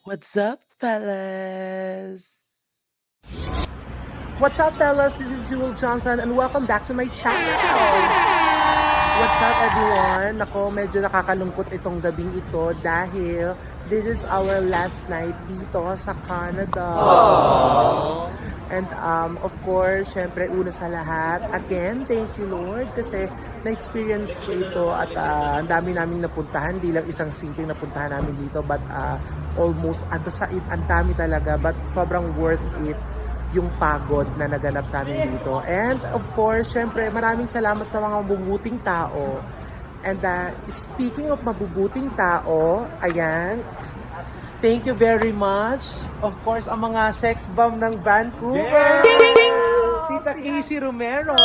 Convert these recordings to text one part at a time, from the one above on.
What's up, fellas? What's up, fellas? This is Jewel Johnson and welcome back to my channel. What's up, everyone? Nako, medyo nakakalungkot itong gabing ito dahil this is our last night dito sa Canada. And of course, syempre una sa lahat, again, thank you Lord kasi na-experience ko ito at ang dami naming napuntahan, di lang isang simpleng napuntahan namin dito but almost ang dami talaga but sobrang worth it yung pagod na naganap sa amin dito. And of course, syempre maraming salamat sa mga mabubuting tao. And speaking of mabubuting tao, ayan, thank you very much. Of course, ang mga sex bomb ng Vancouver. Sita Casey Romero.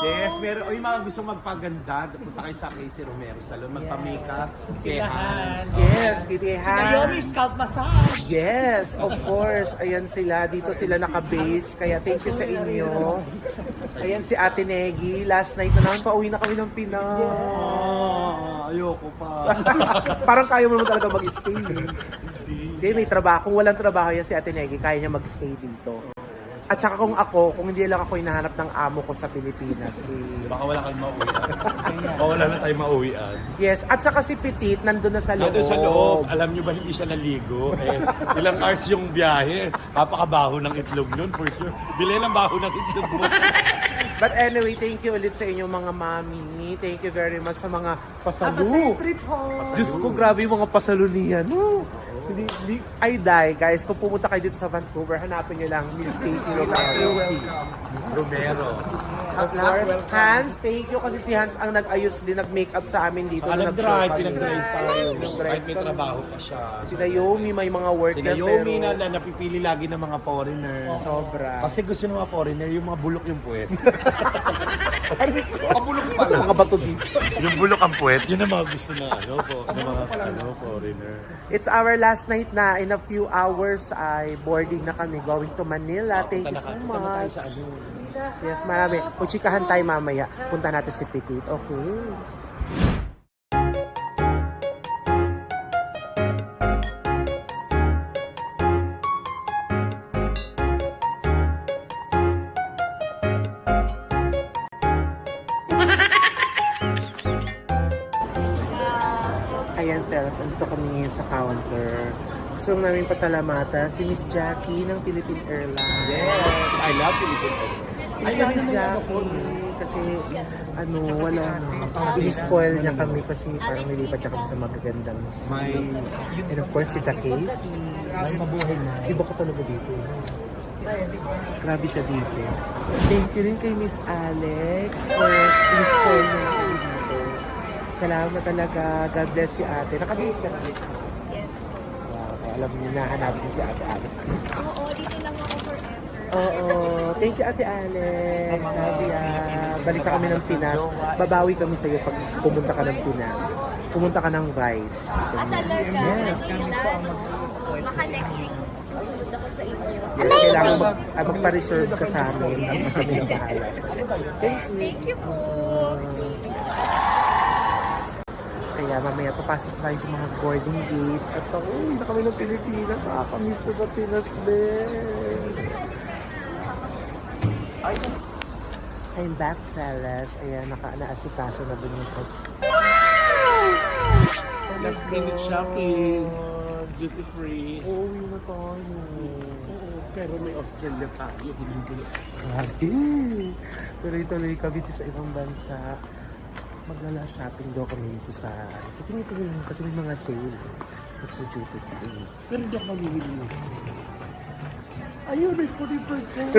Yes, meron. O yung mga gusto magpaganda, punta kayo sa Casey Romero Salon, magpa-makeup, kay Hans. Yes, Kitty Naomi Hans. Scalp Massage! Yes, of course. Ayan sila. Dito sila naka-base. Kaya thank you sa inyo. Ayan si Ate Negi. Last night na naman, pauwi na kami ng Pinas. Ayoko pa. Parang kaya mo naman talaga mag-stay. Hindi, may trabaho. Kung walang trabaho yan si Ate Negi, kaya niya mag-stay dito. At saka kung hindi lang ako hinahanap ng amo ko sa Pilipinas. Baka wala kang mauwian. Baka wala na tayong mauwian. Yes, at saka si Petit nandun na sa loob. Nandun sa loob, alam nyo ba hindi siya naligo? Ilang hours yung biyahe. Napakabaho ng itlog nun, for sure. Bilhin ang baho ng itlog mo. But anyway, thank you ulit sa inyo mga mami. Thank you very much sa mga pasalo. Diyos ko, grabe yung mga pasalo niyan. I die, guys. Kung pumunta kayo dito sa Vancouver, hanapin nyo lang Miss Casey Romero. Romero. Of course, Hans, thank you kasi si Hans ang nag-ayos din, nag-makeup sa amin dito. nung Nag-drive, nag-show kami. pinag-drive tayo. Nag-drive Kahit may kami. trabaho pa siya. Si Naomi, may mga work Si na, Naomi pero na napipili lagi ng mga foreigner. sobra. Kasi gusto ng mga foreigner, yung mga bulok yung puwet. Bulok pala. Mga bato dito. Yung bulok ang puwet, yun ang mga gusto na foreigner. It's our last night na. In a few hours ay boarding na kami going to Manila. Thank you so much. Yes, marami. Puchikahan tayo mamaya. Punta natin si Petit. Okay. Ayan, fellas, andito kami ngayon sa counter. Gusto namin pasalamatan si Miss Jackie ng Philippine Airlines. Yes, I love Philippine Airlines. Ay, Miss Jackie, kasi wala na. I-spoil niya kami kasi parang nilipat niya kami sa magagandang smile. And of course, si Case, ay mabuhay na. Iba ka talaga dito. Grabe siya dito. Thank you rin kay Miss Alex for i-spoil niya kami dito. Salamat talaga. God bless you, ate. Nakabase ka na. Yes po. Wow, alam niyo na, hanapin niyo si ate Alex. Oo, dito lang ako forever. Oo. Thank you, ate Alex. Nabia. Balik ka kami ng Pinas. Babawi kami sa iyo pag pumunta ka ng Pinas. Pumunta ka ng Vice. Talaga? Yes. Baka next week susunod ako sa inyo. Yes, kailangan magpa-reserve ka sa amin. At kami na bahala. Thank you po. Kaya mamaya papasok tayo sa mga boarding gate. At uwi na kami ng Pilipinas. Nakakamiss na sa Pinas, Ben. I'm back, fellas. Ayan, naasikaso na din yung pag... Last minute shopping. Duty free. Uwi na tayo. Pero may Australia tayo. Grabe. Tuloy-tuloy kami sa ibang bansa. Magla-shopping daw kami dito sa... Tingin-tingin kasi may mga sale. It's a duty free. Pero hindi ako mamimili. Ayun, may 40%.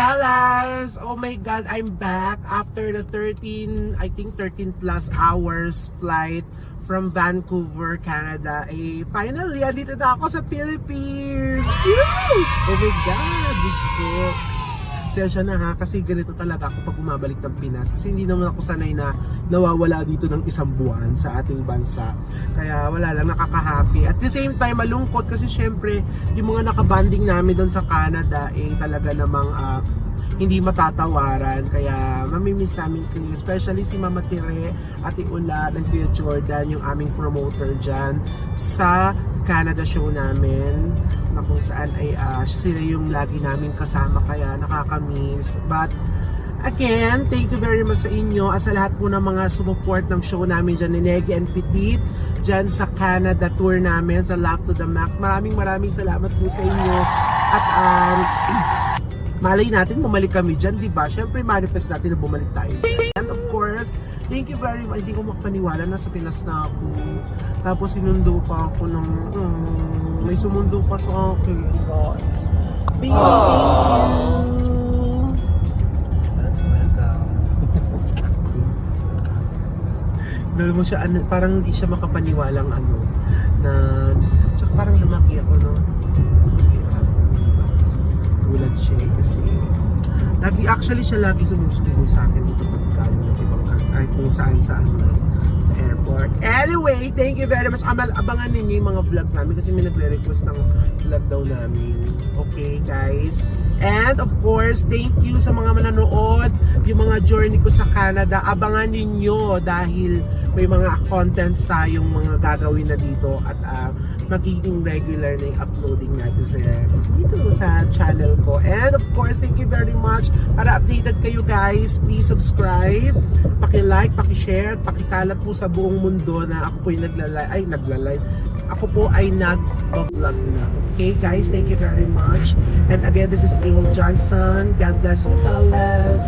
Bellas! Oh my God, I'm back after the 13 plus hours flight from Vancouver, Canada. Finally, andito na ako sa Philippines! Woo! Oh my God, Diyos ko. Sensya na ha, kasi ganito talaga ako pag bumabalik ng Pinas. Kasi hindi naman ako sanay na nawawala dito ng isang buwan sa ating bansa. Kaya wala lang, nakaka-happy. At the same time, malungkot kasi syempre, yung mga nakabanding namin doon sa Canada, talaga namang hindi matatawaran. Kaya mamimiss namin kayo. Especially si Mama Tire, Ate Ula, ng Kuya Jordan, yung aming promoter dyan sa Canada show namin, na kung saan ay sila yung lagi namin kasama, kaya nakakamiss. But again, thank you very much sa inyo at sa lahat po ng mga support ng show namin dyan ni Negi and Petit dyan sa Canada tour namin, sa Laugh to the Max. Maraming salamat po sa inyo. At malay natin bumalik kami dyan, di ba? Siyempre manifest natin na bumalik tayo. And of course, thank you very much. Hindi ko makapaniwala na sa Pinas na ako. Tapos sinundo pa ako ng may sumundo pa sa akin, guys. Thank you. Dahil mo siya, parang hindi siya makapaniwalang na, tsaka parang lumaki ako, no? Tulad siya kasi actually siya lagi sumusubo sa akin dito pagka ay kung saan sa airport. Anyway, thank you very much. Abangan ninyo yung mga vlogs namin kasi may nagre-request ng vlog daw namin. Okay, guys? And of course, thank you sa mga manonood, yung mga journey ko sa Canada. Abangan ninyo dahil may mga contents tayong mga gagawin na dito at magiging regular na yung uploading natin dito sa channel ko. And of course, thank you very much. Para updated kayo guys, please subscribe, paki-like, paki-share, pakikalat po sa buong mundo na ako po yung nagla-live. Ako po ay nag-vlog na. Okay guys, thank you very much. And again, this is Joel Johnson. God bless you always.